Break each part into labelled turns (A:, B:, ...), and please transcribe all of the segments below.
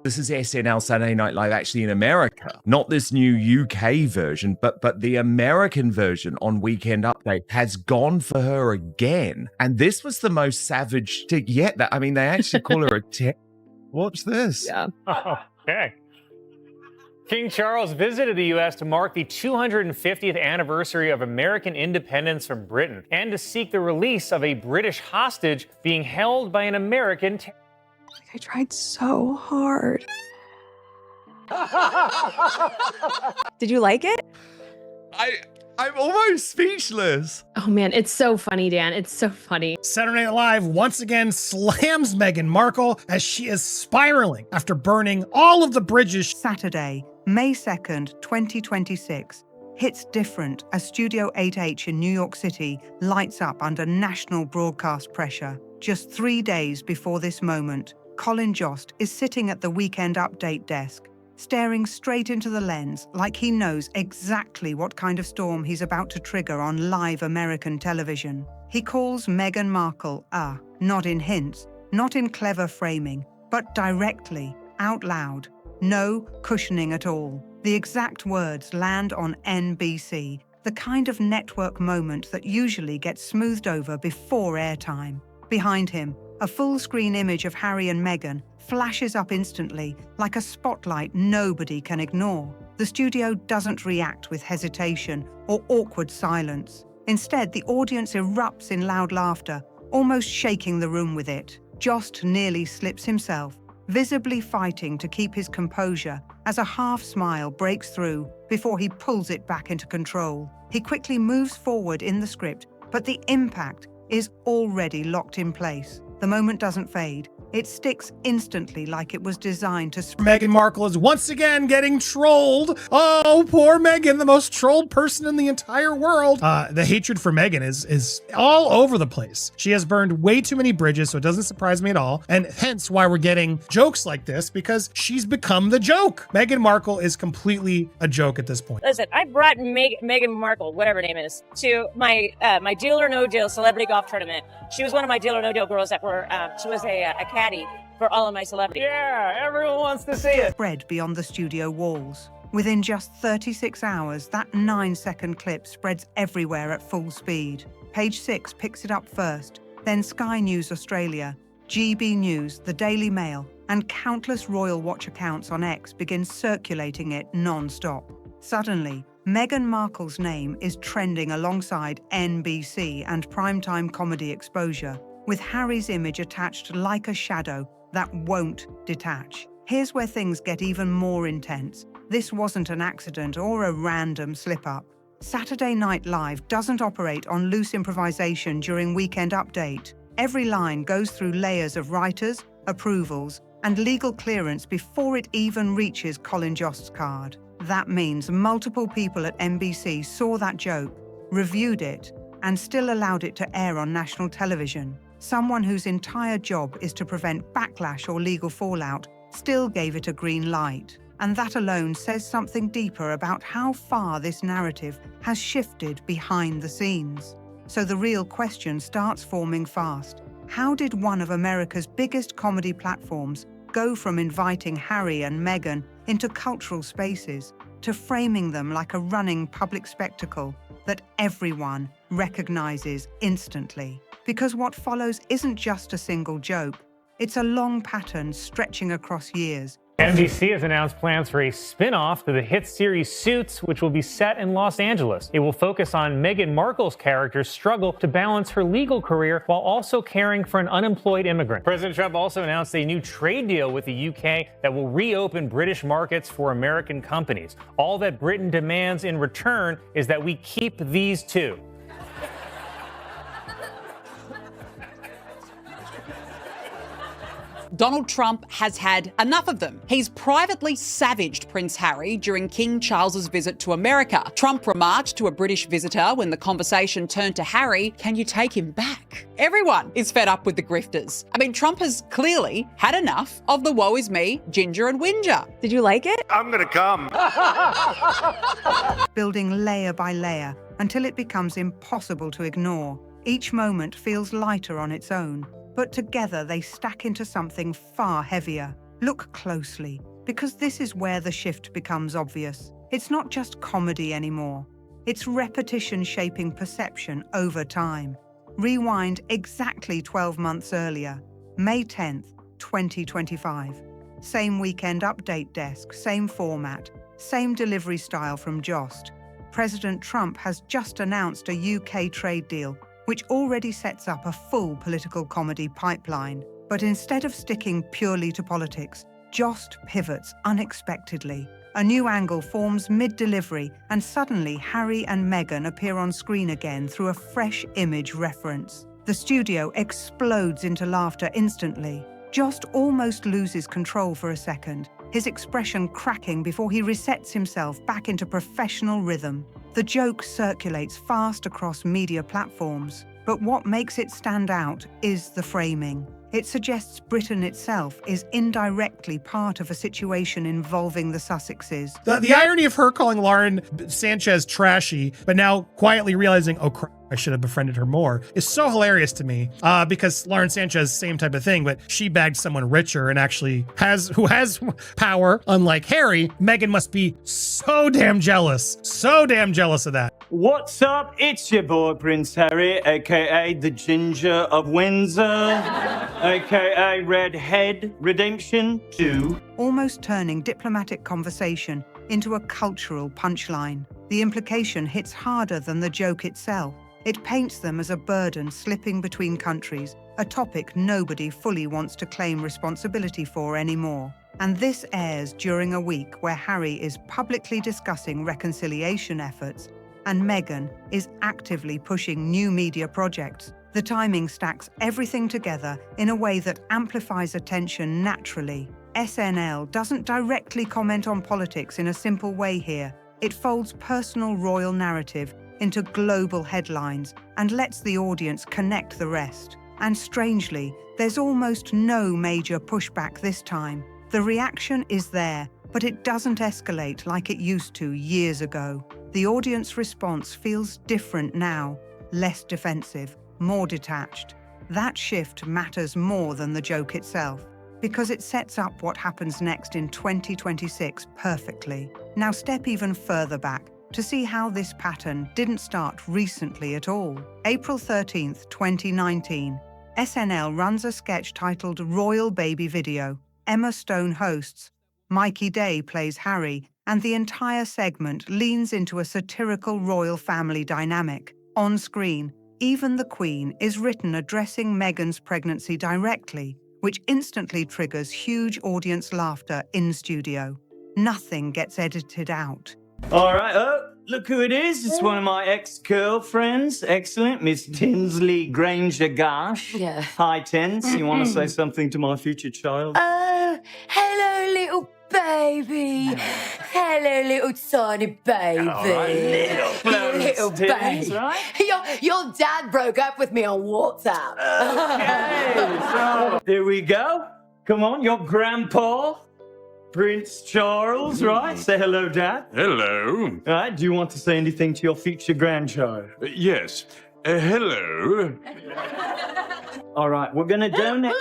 A: This is SNL Saturday Night Live actually in America, not this new UK version, but the American version on Weekend Update has gone for her again. And this was the most savage tick yet. I mean, they actually call her a tick. Watch this.
B: Yeah.
C: Okay. King Charles visited the U.S. to mark the 250th anniversary of American independence from Britain and to seek the release of a British hostage being held by an American
B: I tried so hard. Did you like it?
A: I'm almost speechless.
B: Oh man, it's so funny, Dan. It's so funny.
D: Saturday Night Live once again slams Meghan Markle as she is spiraling after burning all of the bridges.
E: Saturday, May 2nd, 2026. Hits different as Studio 8H in New York City lights up under national broadcast pressure. Just 3 days before this moment, Colin Jost is sitting at the Weekend Update desk, staring straight into the lens like he knows exactly what kind of storm he's about to trigger on live American television. He calls Meghan Markle not in hints, not in clever framing, but directly, out loud. No cushioning at all. The exact words land on NBC, the kind of network moment that usually gets smoothed over before airtime. Behind him, a full-screen image of Harry and Meghan flashes up instantly, like a spotlight nobody can ignore. The studio doesn't react with hesitation or awkward silence. Instead, the audience erupts in loud laughter, almost shaking the room with it. Jost nearly slips himself, visibly fighting to keep his composure as a half-smile breaks through before he pulls it back into control. He quickly moves forward in the script, but the impact is already locked in place. The moment doesn't fade. It sticks instantly like it was designed to...
D: Meghan Markle is once again getting trolled. Oh, poor Meghan, the most trolled person in the entire world. The hatred for Meghan is all over the place. She has burned way too many bridges, so it doesn't surprise me at all. And hence why we're getting jokes like this, because she's become the joke. Meghan Markle is completely a joke at this point.
F: Listen, I brought Meghan Markle, whatever her name is, to my Deal or No Deal celebrity golf tournament. She was one of my Deal or No Deal girls that were, she was a caddy for all of my celebrities.
C: Yeah, everyone wants to see it.
E: Spread beyond the studio walls. Within just 36 hours, that 9-second clip spreads everywhere at full speed. Page 6 picks it up first, then Sky News Australia, GB News, the Daily Mail, and countless Royal Watch accounts on X begin circulating it non-stop. Suddenly, Meghan Markle's name is trending alongside NBC and primetime comedy exposure, with Harry's image attached like a shadow that won't detach. Here's where things get even more intense. This wasn't an accident or a random slip-up. Saturday Night Live doesn't operate on loose improvisation during Weekend Update. Every line goes through layers of writers, approvals, and legal clearance before it even reaches Colin Jost's card. That means multiple people at NBC saw that joke, reviewed it, and still allowed it to air on national television. Someone whose entire job is to prevent backlash or legal fallout still gave it a green light. And that alone says something deeper about how far this narrative has shifted behind the scenes. So the real question starts forming fast. How did one of America's biggest comedy platforms go from inviting Harry and Meghan into cultural spaces to framing them like a running public spectacle that everyone recognizes instantly? Because what follows isn't just a single joke, it's a long pattern stretching across years.
C: NBC has announced plans for a spin-off to the hit series Suits, which will be set in Los Angeles. It will focus on Meghan Markle's character's struggle to balance her legal career while also caring for an unemployed immigrant. President Trump also announced a new trade deal with the UK that will reopen British markets for American companies. All that Britain demands in return is that we keep these two.
G: Donald Trump has had enough of them. He's privately savaged Prince Harry during King Charles's visit to America. Trump remarked to a British visitor when the conversation turned to Harry, "Can you take him back?" Everyone is fed up with the grifters. I mean, Trump has clearly had enough of the woe is me, ginger and whinger.
B: Did you like it?
H: I'm gonna come.
E: Building layer by layer until it becomes impossible to ignore. Each moment feels lighter on its own, but together they stack into something far heavier. Look closely, because this is where the shift becomes obvious. It's not just comedy anymore. It's repetition shaping perception over time. Rewind exactly 12 months earlier, May 10th, 2025. Same weekend update desk, same format, same delivery style from Jost. President Trump has just announced a UK trade deal, which already sets up a full political comedy pipeline. But instead of sticking purely to politics, Jost pivots unexpectedly. A new angle forms mid-delivery, and suddenly Harry and Meghan appear on screen again through a fresh image reference. The studio explodes into laughter instantly. Jost almost loses control for a second, his expression cracking before he resets himself back into professional rhythm. The joke circulates fast across media platforms, but what makes it stand out is the framing. It suggests Britain itself is indirectly part of a situation involving the Sussexes.
D: The irony of her calling Lauren Sanchez trashy, but now quietly realizing, oh crap, I should have befriended her more, is so hilarious to me, because Lauren Sanchez, same type of thing, but she bagged someone richer and actually who has power, unlike Harry. Meghan must be so damn jealous of that.
H: What's up? It's your boy, Prince Harry, aka the Ginger of Windsor, aka Redhead Redemption 2.
E: Almost turning diplomatic conversation into a cultural punchline. The implication hits harder than the joke itself. It paints them as a burden slipping between countries, a topic nobody fully wants to claim responsibility for anymore. And this airs during a week where Harry is publicly discussing reconciliation efforts and Meghan is actively pushing new media projects. The timing stacks everything together in a way that amplifies attention naturally. SNL doesn't directly comment on politics in a simple way here. It folds personal royal narrative into global headlines and lets the audience connect the rest. And strangely, there's almost no major pushback this time. The reaction is there, but it doesn't escalate like it used to years ago. The audience response feels different now, less defensive, more detached. That shift matters more than the joke itself, because it sets up what happens next in 2026 perfectly. Now step even further back to see how this pattern didn't start recently at all. April 13th, 2019, SNL runs a sketch titled Royal Baby Video. Emma Stone hosts, Mikey Day plays Harry, and the entire segment leans into a satirical royal family dynamic. On screen, even the Queen is written addressing Meghan's pregnancy directly, which instantly triggers huge audience laughter in studio. Nothing gets edited out.
H: All right, oh, look who it is. It's one of my ex-girlfriends. Excellent, Miss Tinsley Granger-Gash.
I: Yeah.
H: Hi, Tins. You want to say something to my future child?
I: Hello, little baby. Hello, little tiny baby.
H: All right, little
I: baby.
H: Right?
I: Your dad broke up with me on WhatsApp.
H: Okay, so here we go. Come on, your grandpa, Prince Charles, right? Say hello, Dad.
J: Hello.
H: All right, do you want to say anything to your future grandchild?
J: Yes. Hello.
H: All right, we're going to donate.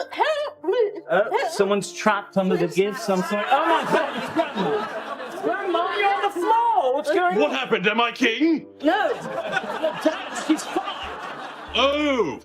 H: Someone's trapped under the gifts. I'm sorry. Oh, my God, it's Grandma. Grandma, you're on the floor. What's going on?
J: What happened? Am I king?
H: No. Dad, she's fine.
J: Oh.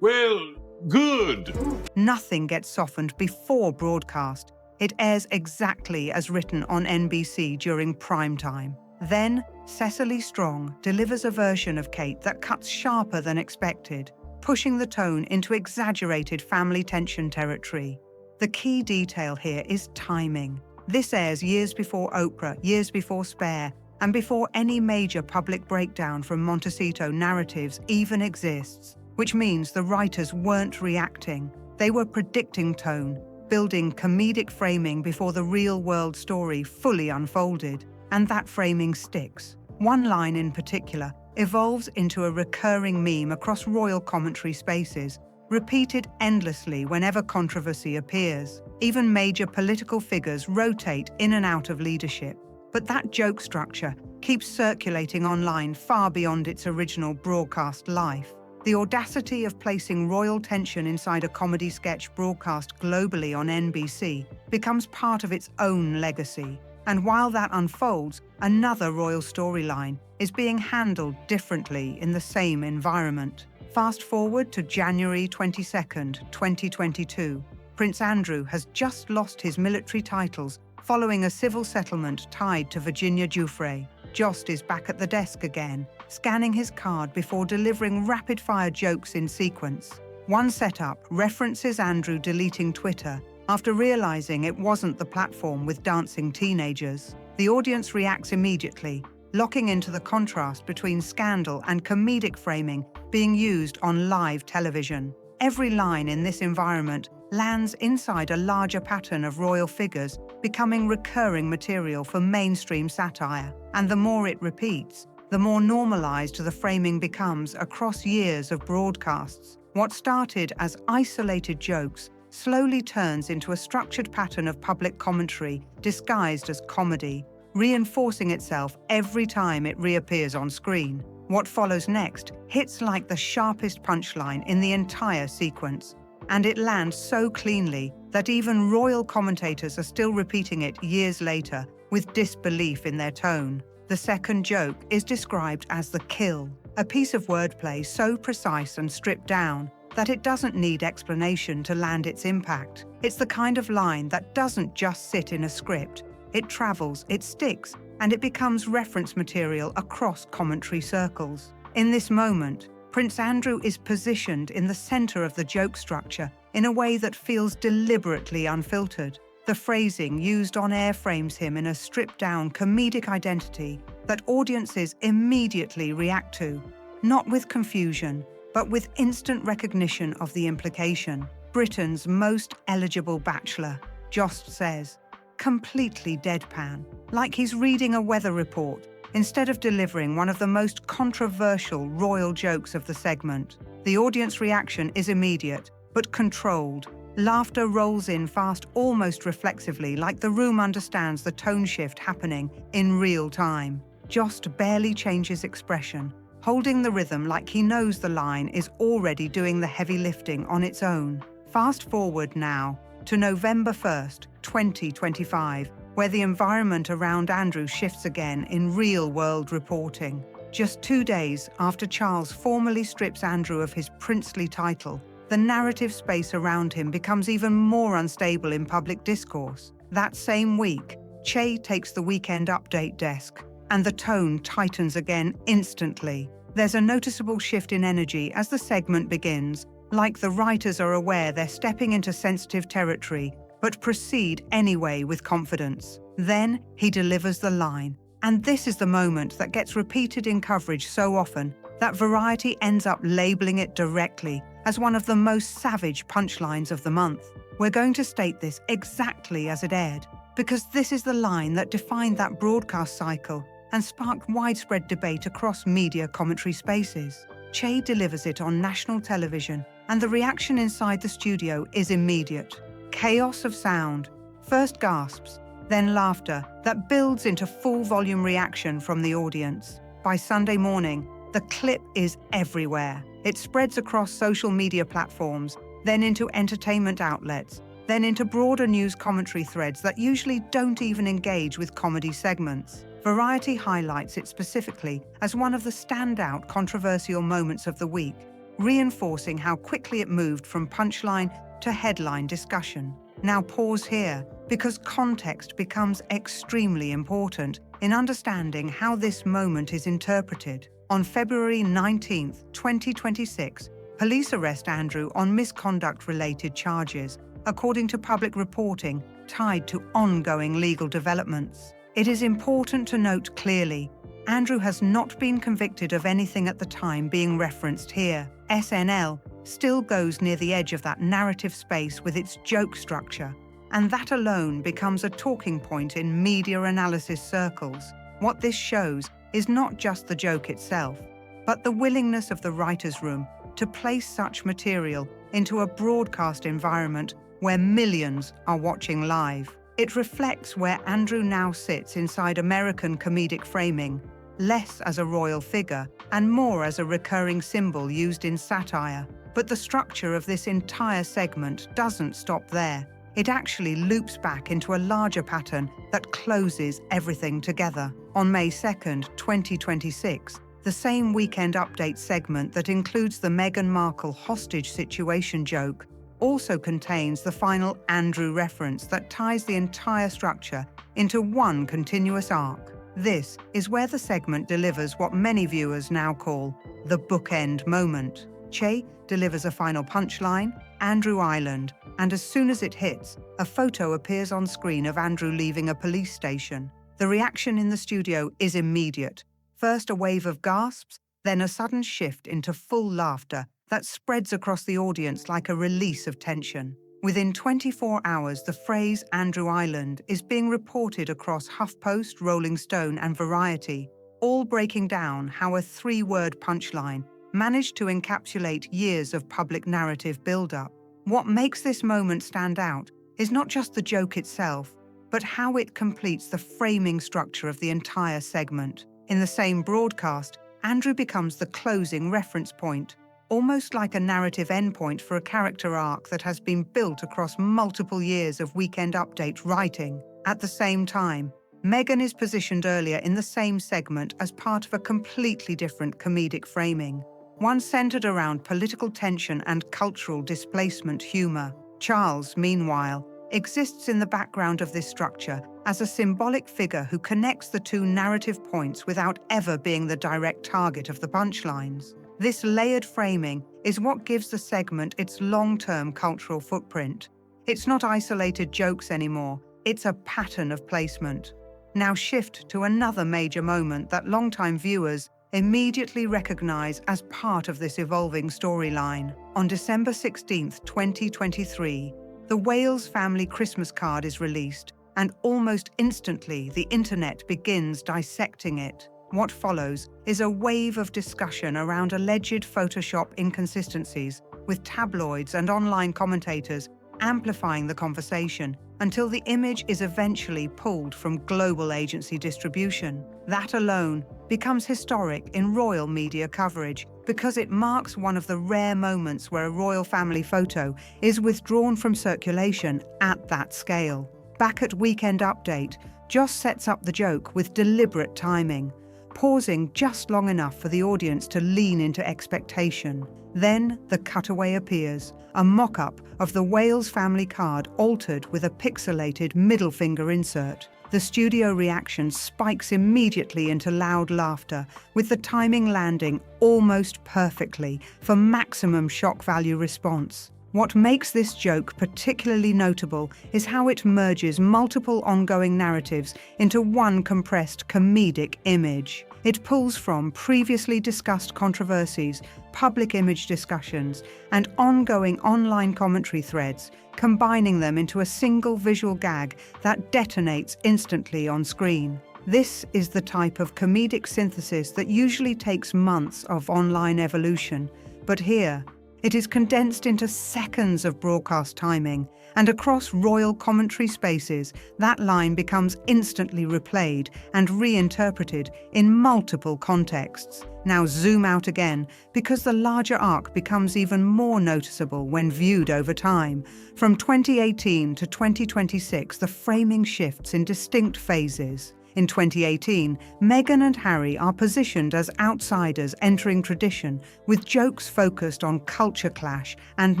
J: Well, good.
E: Nothing gets softened before broadcast. It airs exactly as written on NBC during prime time. Then, Cecily Strong delivers a version of Kate that cuts sharper than expected, pushing the tone into exaggerated family tension territory. The key detail here is timing. This airs years before Oprah, years before Spare, and before any major public breakdown from Montecito narratives even exists, which means the writers weren't reacting. They were predicting tone, building comedic framing before the real-world story fully unfolded. And that framing sticks. One line in particular evolves into a recurring meme across royal commentary spaces, repeated endlessly whenever controversy appears. Even major political figures rotate in and out of leadership. But that joke structure keeps circulating online far beyond its original broadcast life. The audacity of placing royal tension inside a comedy sketch broadcast globally on NBC becomes part of its own legacy. And while that unfolds, another royal storyline is being handled differently in the same environment. Fast forward to January 22nd, 2022. Prince Andrew has just lost his military titles following a civil settlement tied to Virginia Giuffre. Jost is back at the desk again, scanning his card before delivering rapid-fire jokes in sequence. One setup references Andrew deleting Twitter after realizing it wasn't the platform with dancing teenagers. The audience reacts immediately, locking into the contrast between scandal and comedic framing being used on live television. Every line in this environment lands inside a larger pattern of royal figures becoming recurring material for mainstream satire. And the more it repeats, the more normalized the framing becomes across years of broadcasts. What started as isolated jokes slowly turns into a structured pattern of public commentary disguised as comedy, reinforcing itself every time it reappears on screen. What follows next hits like the sharpest punchline in the entire sequence, and it lands so cleanly that even royal commentators are still repeating it years later with disbelief in their tone. The second joke is described as the kill, a piece of wordplay so precise and stripped down that it doesn't need explanation to land its impact. It's the kind of line that doesn't just sit in a script. It travels, it sticks, and it becomes reference material across commentary circles. In this moment, Prince Andrew is positioned in the center of the joke structure in a way that feels deliberately unfiltered. The phrasing used on air frames him in a stripped-down comedic identity that audiences immediately react to, not with confusion, but with instant recognition of the implication. Britain's most eligible bachelor, Jost says, completely deadpan, like he's reading a weather report, instead of delivering one of the most controversial royal jokes of the segment. The audience reaction is immediate, but controlled. Laughter rolls in fast, almost reflexively, like the room understands the tone shift happening in real time. Jost barely changes expression, holding the rhythm like he knows the line is already doing the heavy lifting on its own. Fast forward now to November 1st, 2025, where the environment around Andrew shifts again in real-world reporting. Just 2 days after Charles formally strips Andrew of his princely title, the narrative space around him becomes even more unstable in public discourse. That same week, Che takes the Weekend Update desk, and the tone tightens again instantly. There's a noticeable shift in energy as the segment begins, like the writers are aware they're stepping into sensitive territory, but proceed anyway with confidence. Then he delivers the line, and this is the moment that gets repeated in coverage so often that Variety ends up labeling it directly as one of the most savage punchlines of the month. We're going to state this exactly as it aired, because this is the line that defined that broadcast cycle and sparked widespread debate across media commentary spaces. Che delivers it on national television, and the reaction inside the studio is immediate. Chaos of sound, first gasps, then laughter that builds into full-volume reaction from the audience. By Sunday morning, the clip is everywhere. It spreads across social media platforms, then into entertainment outlets, then into broader news commentary threads that usually don't even engage with comedy segments. Variety highlights it specifically as one of the standout controversial moments of the week, reinforcing how quickly it moved from punchline to headline discussion. Now pause here, because context becomes extremely important in understanding how this moment is interpreted. On February 19, 2026, police arrest Andrew on misconduct-related charges, according to public reporting tied to ongoing legal developments. It is important to note clearly, Andrew has not been convicted of anything at the time being referenced here. SNL still goes near the edge of that narrative space with its joke structure, and that alone becomes a talking point in media analysis circles. What this shows is not just the joke itself, but the willingness of the writer's room to place such material into a broadcast environment where millions are watching live. It reflects where Andrew now sits inside American comedic framing, less as a royal figure and more as a recurring symbol used in satire. But the structure of this entire segment doesn't stop there. It actually loops back into a larger pattern that closes everything together. On May 2nd, 2026, the same Weekend Update segment that includes the Meghan Markle hostage situation joke also contains the final Andrew reference that ties the entire structure into one continuous arc. This is where the segment delivers what many viewers now call the bookend moment. Che delivers a final punchline, Andrew Island, and as soon as it hits, a photo appears on screen of Andrew leaving a police station. The reaction in the studio is immediate. First a wave of gasps, then a sudden shift into full laughter that spreads across the audience like a release of tension. Within 24 hours, the phrase Andrew Island is being reported across HuffPost, Rolling Stone, and Variety, all breaking down how a three-word punchline managed to encapsulate years of public narrative build-up. What makes this moment stand out is not just the joke itself, but how it completes the framing structure of the entire segment. In the same broadcast, Andrew becomes the closing reference point, almost like a narrative endpoint for a character arc that has been built across multiple years of Weekend Update writing. At the same time, Meghan is positioned earlier in the same segment as part of a completely different comedic framing, one centered around political tension and cultural displacement humor. Charles, meanwhile, exists in the background of this structure as a symbolic figure who connects the two narrative points without ever being the direct target of the punchlines. This layered framing is what gives the segment its long-term cultural footprint. It's not isolated jokes anymore, it's a pattern of placement. Now shift to another major moment that longtime viewers immediately recognize as part of this evolving storyline. On December 16, 2023, the Wales family Christmas card is released, and almost instantly the internet begins dissecting it. What follows is a wave of discussion around alleged Photoshop inconsistencies, with tabloids and online commentators amplifying the conversation until the image is eventually pulled from global agency distribution. That alone becomes historic in royal media coverage because it marks one of the rare moments where a royal family photo is withdrawn from circulation at that scale. Back at Weekend Update, Jost sets up the joke with deliberate timing, pausing just long enough for the audience to lean into expectation. Then the cutaway appears, a mock-up of the Wales family card altered with a pixelated middle finger insert. The studio reaction spikes immediately into loud laughter, with the timing landing almost perfectly for maximum shock value response. What makes this joke particularly notable is how it merges multiple ongoing narratives into one compressed comedic image. It pulls from previously discussed controversies, public image discussions, and ongoing online commentary threads, combining them into a single visual gag that detonates instantly on screen. This is the type of comedic synthesis that usually takes months of online evolution, but here, it is condensed into seconds of broadcast timing, and across royal commentary spaces, that line becomes instantly replayed and reinterpreted in multiple contexts. Now zoom out again, because the larger arc becomes even more noticeable when viewed over time. From 2018 to 2026, the framing shifts in distinct phases. In 2018, Meghan and Harry are positioned as outsiders entering tradition, with jokes focused on culture clash and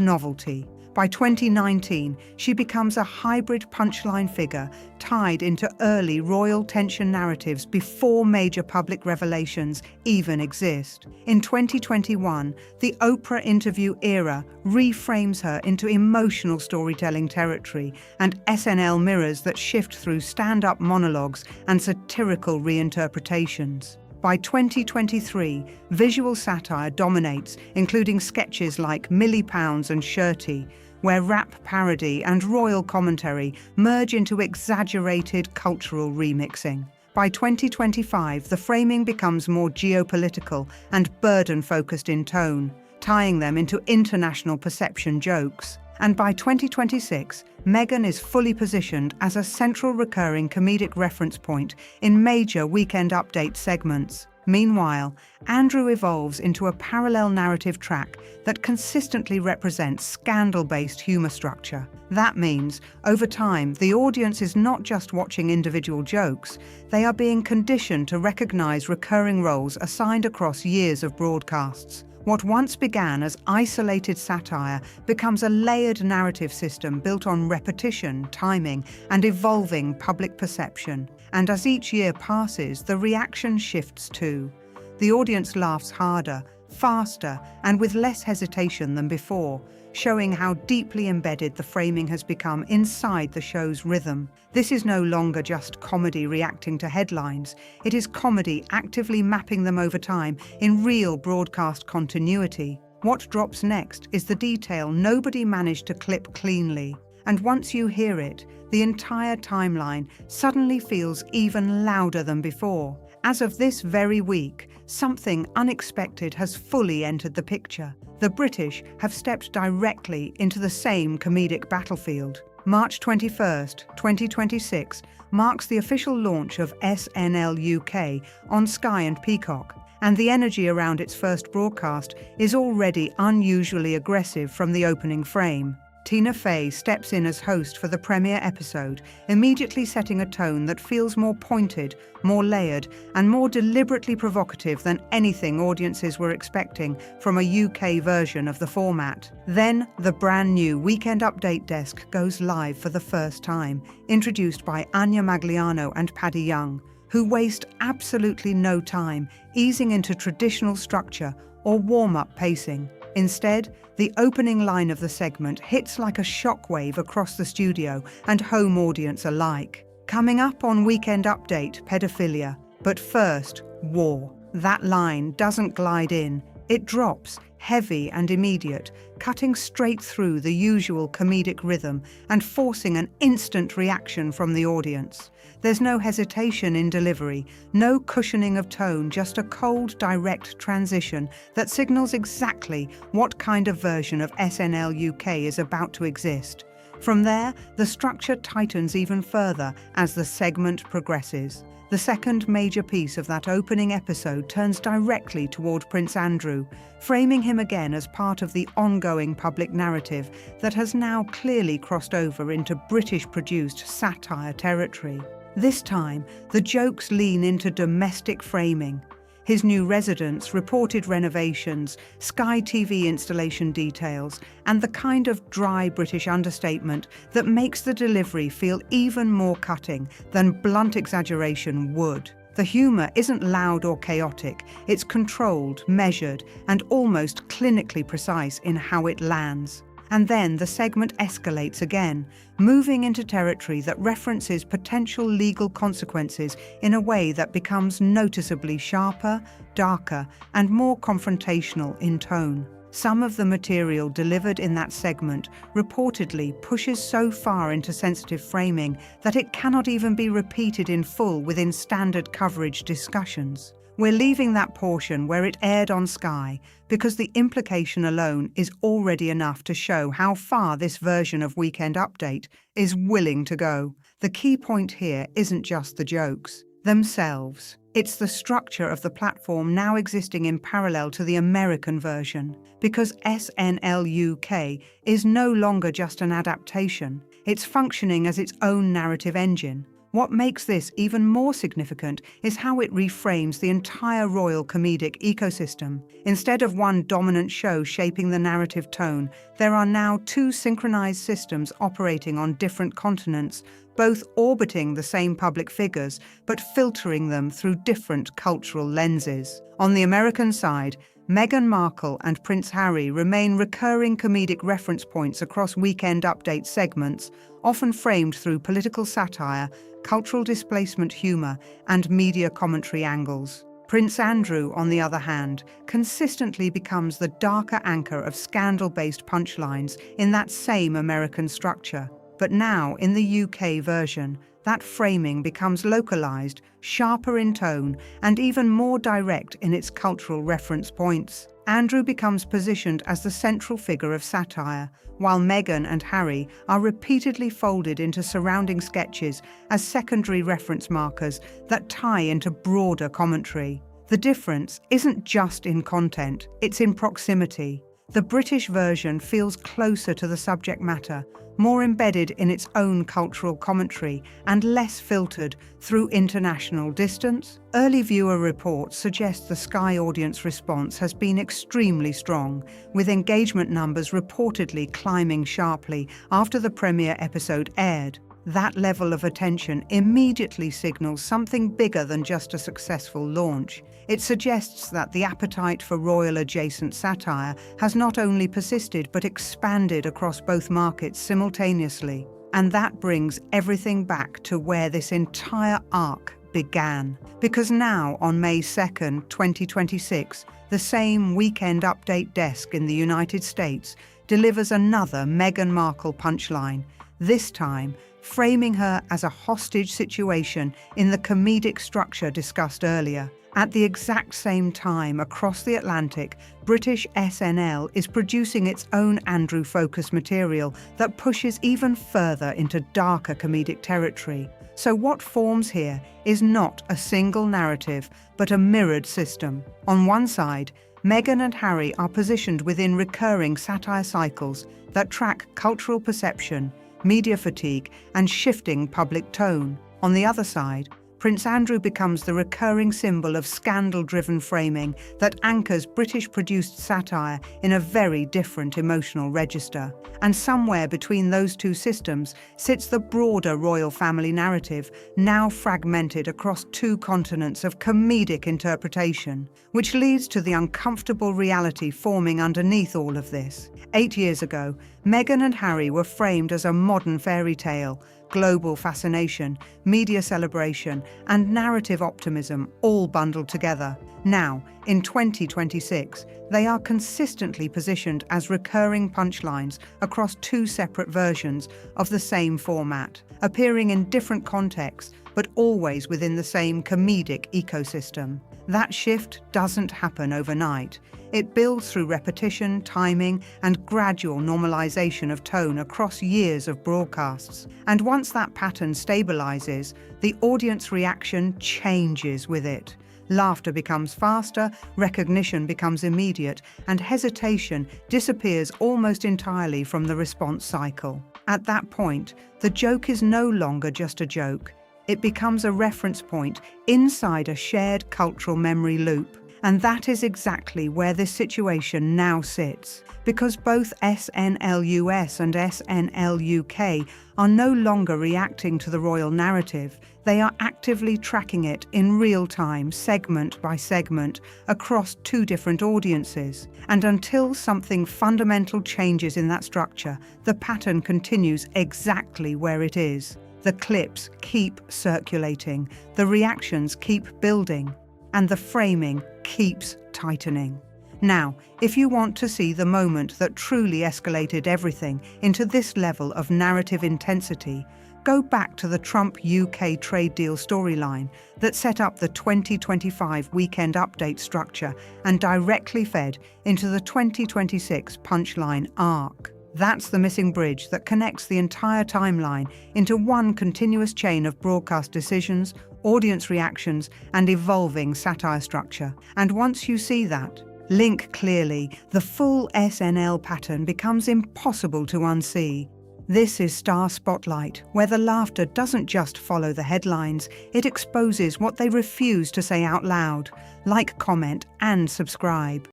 E: novelty. By 2019, she becomes a hybrid punchline figure tied into early royal tension narratives before major public revelations even exist. In 2021, the Oprah interview era reframes her into emotional storytelling territory, and SNL mirrors that shift through stand-up monologues and satirical reinterpretations. By 2023, visual satire dominates, including sketches like Millie Pounds and Shirty, where rap parody and royal commentary merge into exaggerated cultural remixing. By 2025, the framing becomes more geopolitical and burden-focused in tone, tying them into international perception jokes. And by 2026, Meghan is fully positioned as a central recurring comedic reference point in major Weekend Update segments. Meanwhile, Andrew evolves into a parallel narrative track that consistently represents scandal-based humor structure. That means, over time, the audience is not just watching individual jokes, they are being conditioned to recognize recurring roles assigned across years of broadcasts. What once began as isolated satire becomes a layered narrative system built on repetition, timing, and evolving public perception. And as each year passes, the reaction shifts too. The audience laughs harder, faster, and with less hesitation than before, showing how deeply embedded the framing has become inside the show's rhythm. This is no longer just comedy reacting to headlines. It is comedy actively mapping them over time in real broadcast continuity. What drops next is the detail nobody managed to clip cleanly. And once you hear it, the entire timeline suddenly feels even louder than before. As of this very week, something unexpected has fully entered the picture. The British have stepped directly into the same comedic battlefield. March 21st, 2026 marks the official launch of SNL UK on Sky and Peacock, and the energy around its first broadcast is already unusually aggressive from the opening frame. Tina Fey steps in as host for the premiere episode, immediately setting a tone that feels more pointed, more layered, and more deliberately provocative than anything audiences were expecting from a UK version of the format. Then, the brand new Weekend Update desk goes live for the first time, introduced by Anya Magliano and Paddy Young, who waste absolutely no time easing into traditional structure or warm-up pacing. Instead, the opening line of the segment hits like a shockwave across the studio and home audience alike. Coming up on Weekend Update, pedophilia. But first, war. That line doesn't glide in. It drops, heavy and immediate, cutting straight through the usual comedic rhythm and forcing an instant reaction from the audience. There's no hesitation in delivery, no cushioning of tone, just a cold, direct transition that signals exactly what kind of version of SNL UK is about to exist. From there, the structure tightens even further as the segment progresses. The second major piece of that opening episode turns directly toward Prince Andrew, framing him again as part of the ongoing public narrative that has now clearly crossed over into British-produced satire territory. This time, the jokes lean into domestic framing. His new residence, reported renovations, Sky TV installation details, and the kind of dry British understatement that makes the delivery feel even more cutting than blunt exaggeration would. The humour isn't loud or chaotic, it's controlled, measured, and almost clinically precise in how it lands. And then the segment escalates again, moving into territory that references potential legal consequences in a way that becomes noticeably sharper, darker, and more confrontational in tone. Some of the material delivered in that segment reportedly pushes so far into sensitive framing that it cannot even be repeated in full within standard coverage discussions. We're leaving that portion where it aired on Sky because the implication alone is already enough to show how far this version of Weekend Update is willing to go. The key point here isn't just the jokes themselves. It's the structure of the platform now existing in parallel to the American version. Because SNL UK is no longer just an adaptation, it's functioning as its own narrative engine. What makes this even more significant is how it reframes the entire royal comedic ecosystem. Instead of one dominant show shaping the narrative tone, there are now two synchronized systems operating on different continents, both orbiting the same public figures, but filtering them through different cultural lenses. On the American side, Meghan Markle and Prince Harry remain recurring comedic reference points across Weekend Update segments, often framed through political satire, cultural displacement humour, and media commentary angles. Prince Andrew, on the other hand, consistently becomes the darker anchor of scandal-based punchlines in that same American structure. But now, in the UK version, that framing becomes localised, sharper in tone, and even more direct in its cultural reference points. Andrew becomes positioned as the central figure of satire, while Meghan and Harry are repeatedly folded into surrounding sketches as secondary reference markers that tie into broader commentary. The difference isn't just in content, it's in proximity. The British version feels closer to the subject matter, more embedded in its own cultural commentary, and less filtered through international distance. Early viewer reports suggest the Sky audience response has been extremely strong, with engagement numbers reportedly climbing sharply after the premiere episode aired. That level of attention immediately signals something bigger than just a successful launch. It suggests that the appetite for royal-adjacent satire has not only persisted but expanded across both markets simultaneously. And that brings everything back to where this entire arc began. Because now, on May 2nd, 2026, the same Weekend Update desk in the United States delivers another Meghan Markle punchline, this time framing her as a hostage situation in the comedic structure discussed earlier. At the exact same time, across the Atlantic, British SNL is producing its own Andrew-focused material that pushes even further into darker comedic territory. So what forms here is not a single narrative, but a mirrored system. On one side, Meghan and Harry are positioned within recurring satire cycles that track cultural perception, media fatigue, and shifting public tone. On the other side, Prince Andrew becomes the recurring symbol of scandal-driven framing that anchors British-produced satire in a very different emotional register. And somewhere between those two systems sits the broader royal family narrative, now fragmented across two continents of comedic interpretation, which leads to the uncomfortable reality forming underneath all of this. 8 years ago, Meghan and Harry were framed as a modern fairy tale, global fascination, media celebration, and narrative optimism all bundled together. Now, in 2026, they are consistently positioned as recurring punchlines across two separate versions of the same format, appearing in different contexts, but always within the same comedic ecosystem. That shift doesn't happen overnight. It builds through repetition, timing, and gradual normalization of tone across years of broadcasts. And once that pattern stabilizes, the audience reaction changes with it. Laughter becomes faster, recognition becomes immediate, and hesitation disappears almost entirely from the response cycle. At that point, the joke is no longer just a joke. It becomes a reference point inside a shared cultural memory loop. And that is exactly where this situation now sits, because both SNL US and SNL UK are no longer reacting to the royal narrative. They are actively tracking it in real time, segment by segment, across two different audiences. And until something fundamental changes in that structure, the pattern continues exactly where it is. The clips keep circulating, the reactions keep building, and the framing keeps tightening. Now, if you want to see the moment that truly escalated everything into this level of narrative intensity, go back to the Trump UK trade deal storyline that set up the 2025 Weekend Update structure and directly fed into the 2026 punchline arc. That's the missing bridge that connects the entire timeline into one continuous chain of broadcast decisions, audience reactions, and evolving satire structure. And once you see that, link clearly, the full SNL pattern becomes impossible to unsee. This is Star Spotlight, where the laughter doesn't just follow the headlines, it exposes what they refuse to say out loud. Like, comment, and subscribe.